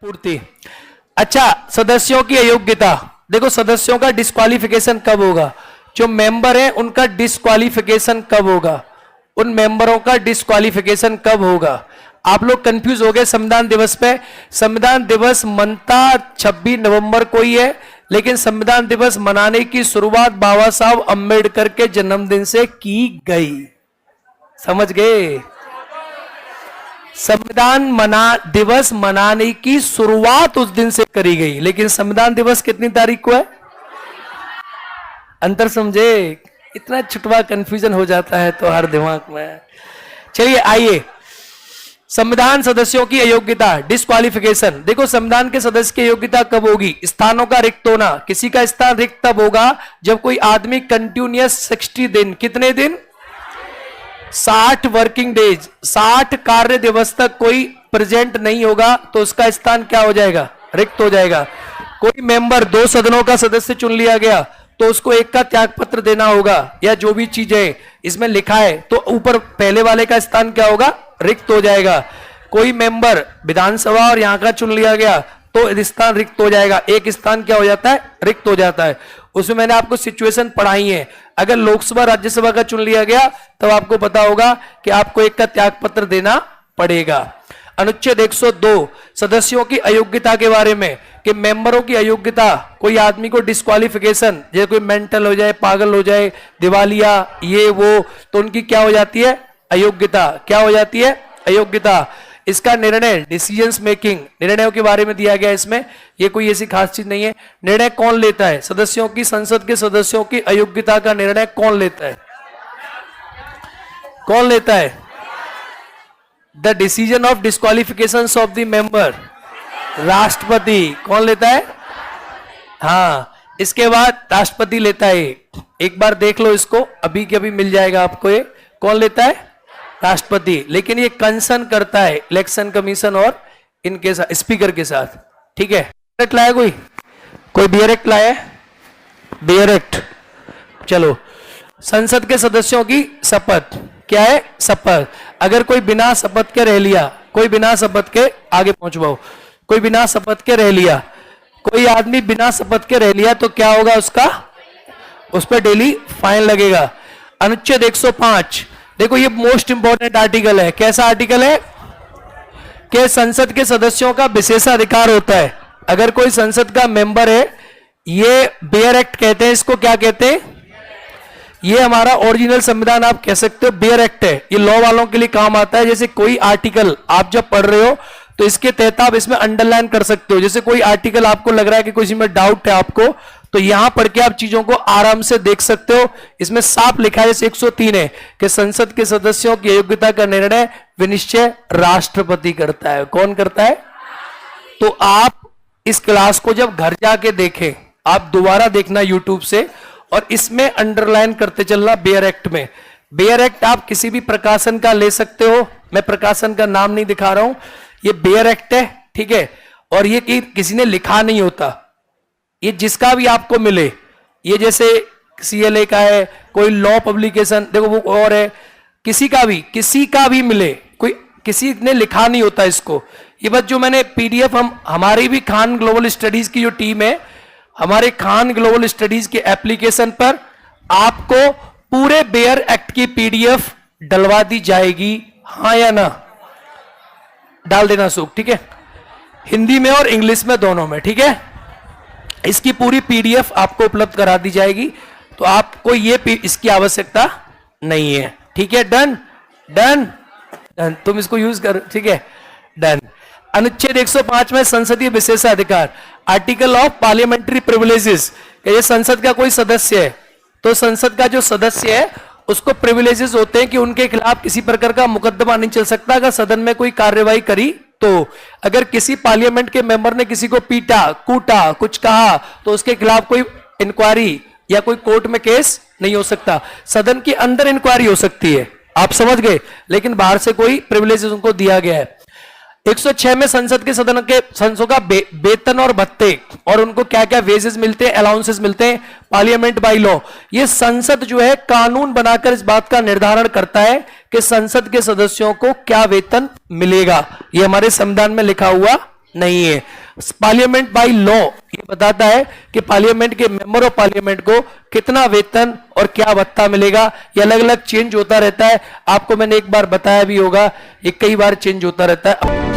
पूर्ति। अच्छा, सदस्यों की अयोग्यता। देखो, सदस्यों का डिस्क्वालिफिकेशन कब होगा? जो मेंबर है उनका डिस्क्वालिफिकेशन कब होगा? उन मेंबरों का डिस्क्वालिफिकेशन कब होगा? आप लोग कंफ्यूज हो गए संविधान दिवस पे। संविधान दिवस मनता 26 नवंबर को ही है, लेकिन संविधान दिवस मनाने की शुरुआत बाबा साहब अंबेडकर के जन्मदिन से की गई। समझ गए? संविधान दिवस मनाने की शुरुआत उस दिन से करी गई, लेकिन संविधान दिवस कितनी तारीख को है? अंतर समझे? इतना छुटवा कंफ्यूजन हो जाता है तो हर दिमाग में। चलिए आइए, संविधान सदस्यों की अयोग्यता, डिस्क्वालिफिकेशन। देखो, संविधान के सदस्य की योग्यता कब होगी? स्थानों का रिक्त होना। किसी का स्थान रिक्त तब होगा जब कोई आदमी कंटिन्यूअस 60 दिन, कितने दिन? 60 वर्किंग डेज, 60 कार्य दिवस तक कोई प्रेजेंट नहीं होगा तो उसका स्थान क्या हो जाएगा? रिक्त हो जाएगा। कोई मेंबर 2 सदनों का सदस्य चुन लिया गया तो उसको एक का त्याग पत्र देना होगा, या जो भी चीजें इसमें लिखा है, तो ऊपर पहले वाले का स्थान क्या होगा? रिक्त हो जाएगा। कोई मेंबर विधानसभा और यहां का चुन लिया गया तो स्थान रिक्त हो जाएगा, एक स्थान क्या हो जाता है? रिक्त हो जाता है। उसमें मैंने आपको सिचुएशन पढ़ाई है। अगर लोकसभा राज्यसभा का चुन लिया गया तब आपको पता होगा कि आपको एक का त्याग पत्र देना पड़ेगा। अनुच्छेद 102 सदस्यों की अयोग्यता के बारे में, कि मेंबरों की अयोग्यता, कोई आदमी को डिस्क्वालिफिकेशन, जैसे कोई मेंटल हो जाए, पागल हो जाए, दिवालिया, ये वो, तो उनकी क्या हो जाती है? अयोग्यता। क्या हो जाती है? अयोग्यता। इसका निर्णय, डिसीजंस मेकिंग, निर्णयों के बारे में दिया गया इसमें। ये कोई ऐसी खास चीज नहीं है। निर्णय कौन लेता है? सदस्यों की, संसद के सदस्यों की अयोग्यता का निर्णय कौन लेता है? कौन लेता है? The decision of disqualification of the member, राष्ट्रपति। कौन लेता है? हाँ, इसके बाद राष्ट्रपति लेता है। एक बार देख लो इसको, अभी के अभी मिल जाएगा आपको। ये कौन लेता है? राष्ट्रपति। लेकिन ये कंसर्न करता है इलेक्शन कमीशन और इनके साथ, स्पीकर के साथ। ठीक है? एक्ट लाया कोई बियर एक्ट लाया है? बियर एक्ट। चलो, संसद के सदस्यों की शपथ। क्या है? शपथ। अगर कोई बिना शपथ के रह लिया, कोई बिना शपथ के, आगे पहुंचवाओ, कोई बिना शपथ के रह लिया, कोई आदमी बिना शपथ के रह लिया तो क्या होगा उसका? उस पर डेली फाइन लगेगा। अनुच्छेद 105, देखो ये मोस्ट इंपॉर्टेंट आर्टिकल है। कैसा आर्टिकल है? कि संसद के सदस्यों का विशेषाधिकार होता है। अगर कोई संसद का मेंबर है, ये बेयर एक्ट कहते हैं इसको। क्या कहते हैं? ये हमारा ओरिजिनल संविधान आप कह सकते हो, बेयर एक्ट है। ये लॉ वालों के लिए काम आता है। जैसे कोई आर्टिकल आप जब पढ़ रहे हो तो इसके तहत आप इसमें अंडरलाइन कर सकते हो। जैसे कोई आर्टिकल आपको लग रहा है कि कोई इसमें डाउट है आपको, तो यहां पढ़ के आप चीजों को आराम से देख सकते हो। इसमें साफ लिखा है, जैसे 103 है कि संसद के सदस्यों की अयोग्यता का निर्णय विनिश्चय राष्ट्रपति करता है। कौन करता है? तो आप इस क्लास को जब घर जाके देखें, आप दोबारा देखना यूट्यूब से, और इसमें अंडरलाइन करते चलना बेयर एक्ट में। बेयर एक्ट आप किसी भी प्रकाशन का ले सकते हो, मैं प्रकाशन का नाम नहीं दिखा रहा हूं। ये बेयर एक्ट है, ठीक है? और ये किसी ने लिखा नहीं होता, ये जिसका भी आपको मिले, ये जैसे CLA का है, कोई लॉ पब्लिकेशन, देखो वो और है, किसी का भी मिले, कोई किसी ने लिखा नहीं होता इसको। ये बस जो मैंने PDF, हमारी भी खान ग्लोबल स्टडीज की जो टीम है, हमारे खान ग्लोबल स्टडीज के एप्लीकेशन पर आपको पूरे बेयर एक्ट की PDF डलवा दी जाएगी। हाँ या ना? डाल देना सुख, ठीक है? हिंदी में और इंग्लिश में, दोनों में, ठीक है? इसकी पूरी PDF आपको उपलब्ध करा दी जाएगी, तो आपको इसकी आवश्यकता नहीं है। ठीक है? डन डन डन, तुम इसको यूज करो, ठीक है? डन। अनुच्छेद 105 में संसदीय विशेषाधिकार, आर्टिकल ऑफ पार्लियामेंट्री प्रिविलेजेस। ये संसद का कोई सदस्य है तो संसद का जो सदस्य है उसको प्रिविलेजेस होते हैं कि उनके खिलाफ किसी प्रकार का मुकदमा नहीं चल सकता अगर सदन में कोई कार्यवाही करी तो। अगर किसी पार्लियामेंट के मेंबर ने किसी को पीटा, कूटा, कुछ कहा, तो उसके खिलाफ कोई इंक्वायरी या कोई कोर्ट में केस नहीं हो सकता। सदन के अंदर इंक्वायरी हो सकती है, आप समझ गए, लेकिन बाहर से कोई प्रिविलेजेस उनको दिया गया है। 106 में संसद के सदस्यों का वेतन और भत्ते और उनको क्या क्या वेजेस मिलते हैं, अलाउंसेस मिलते हैं, पार्लियामेंट बाई लॉ। ये संसद जो है कानून बनाकर इस बात का निर्धारण करता है कि संसद के सदस्यों को क्या वेतन मिलेगा। ये हमारे संविधान में लिखा हुआ नहीं है। पार्लियामेंट बाय लॉ ये बताता है कि पार्लियामेंट के मेंबर ऑफ पार्लियामेंट को कितना वेतन और क्या भत्ता मिलेगा। ये अलग अलग चेंज होता रहता है, आपको मैंने एक बार बताया भी होगा, ये कई बार चेंज होता रहता है।